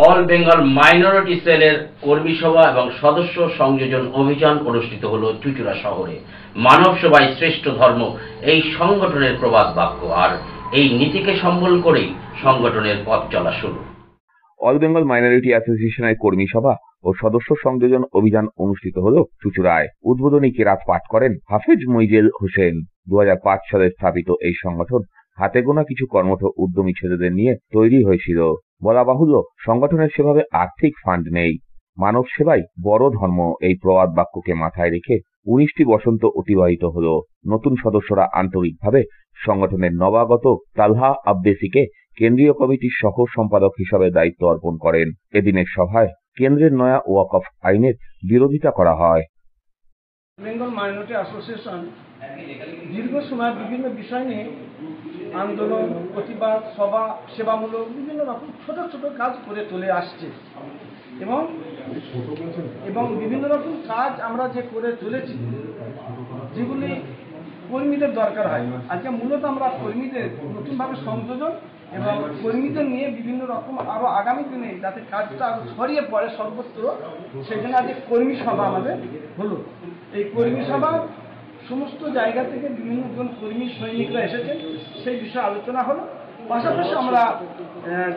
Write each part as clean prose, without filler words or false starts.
All Bengal minority সেলের কর্মী সভা এবং সদস্য সংযোজন অভিযান অনুষ্ঠিত হলো চুঁচুড়া শহরে। মানব সেবাই শ্রেষ্ঠ ধর্ম এই সংগঠনের প্রবাদ বাক্য, আর এই নীতিকে সম্বল করেই সংগঠনের পথ চলা শুরু। অল বেঙ্গল মাইনরিটি অ্যাসোসিয়েশনের কর্মী সভা ও সদস্য সংযোজন অভিযান অনুষ্ঠিত হল চুঁচুড়ায়। উদ্বোধনী কেরাত পাঠ করেন হাফেজ মইজেল হোসেন। 2005 সালে স্থাপিত এই সংগঠন হাতে গোনা কিছু কর্মঠ উদ্যমী ছেলেদের নিয়ে তৈরি হয়েছিল। বলা বাহুল্য, সংগঠনের সেভাবে আর্থিক ফান্ড নেই। মানব সেবাই বড় ধর্ম এই প্রবাদ বাক্যকে মাথায় রেখে 19টি বসন্ত অতিবাহিত হল। নতুন সদস্যরা আন্তরিকভাবে সংগঠনের নবাগত তালহা আব্বেসিকে কেন্দ্রীয় কমিটির সহ সম্পাদক হিসাবে দায়িত্ব অর্পণ করেন। এদিনের সভায় কেন্দ্রের নয়া ওয়াকফ আইনের বিরোধিতা করা হয়। বেঙ্গল মাইনরিটি অ্যাসোসিয়েশন দীর্ঘ সময় বিভিন্ন বিষয় নিয়ে আন্দোলন, প্রতিবাদ, সভা, সেবামূলক বিভিন্ন রকম ছোট ছোট কাজ করে চলে আসছে এবং বিভিন্ন রকম কাজ আমরা যে করে চলেছি, যেগুলি কর্মীদের দরকার হয়। আজকে মূলত আমরা কর্মীদের নতুনভাবে সংযোজন এবং কর্মীদের নিয়ে বিভিন্ন রকম আরো আগামী দিনে যাতে কাজটা আরো ছড়িয়ে পড়ে সর্বত্র, সেই জন্য আজকে কর্মী সভা আমাদের হলো। এই কর্মী সভা সমস্ত জায়গা থেকে বিভিন্ন জন কর্মী সৈনিকরা এসেছেন, সেই বিষয়ে আলোচনা হলো। পাশাপাশি আমরা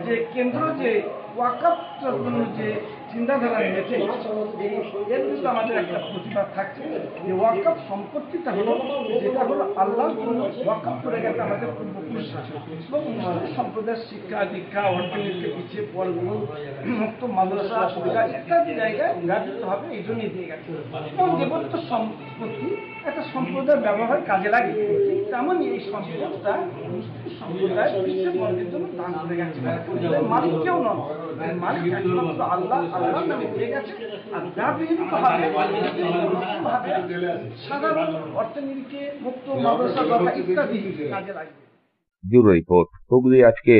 যে কেন্দ্র যে ওয়াকফের জন্য যে চিন্তাধারা নিয়েছে, এর কিন্তু আমাদের একটা প্রতিবাদ থাকছে যে ওয়াকফ সম্পত্তিটা হলো যেটা হলো আল্লাহর জন্য ওয়াকফ করে গেছে আমাদের পূর্বপুরুষরা। সম্প্রদায়ের শিক্ষা দীক্ষা অর্থনীতিকে পিছিয়ে পড়ল মুক্ত মাদ্রাসা ইত্যাদি জায়গায় ব্যবহৃত হবে, এই জন্যই দিয়ে গেছে। এবং দেবত্ব সম্পত্তি একটা সম্প্রদায়ের ব্যবহার কাজে লাগে, ঠিক তেমনই এই সম্পদটা সম্প্রদায় পিছিয়ে পড়ার জন্য দান করে গেছে। মালিক কেউ নয়, মালিক একমাত্র আল্লাহ। আল্লাহর নামে দিয়ে গেছে আর ব্যবহৃত ভাবে সাধারণ অর্থনীতিকে মুক্ত মাদ্রাসা ইত্যাদি কাজে লাগবে। ব্যুরো রিপোর্ট, হুগলি আজকে।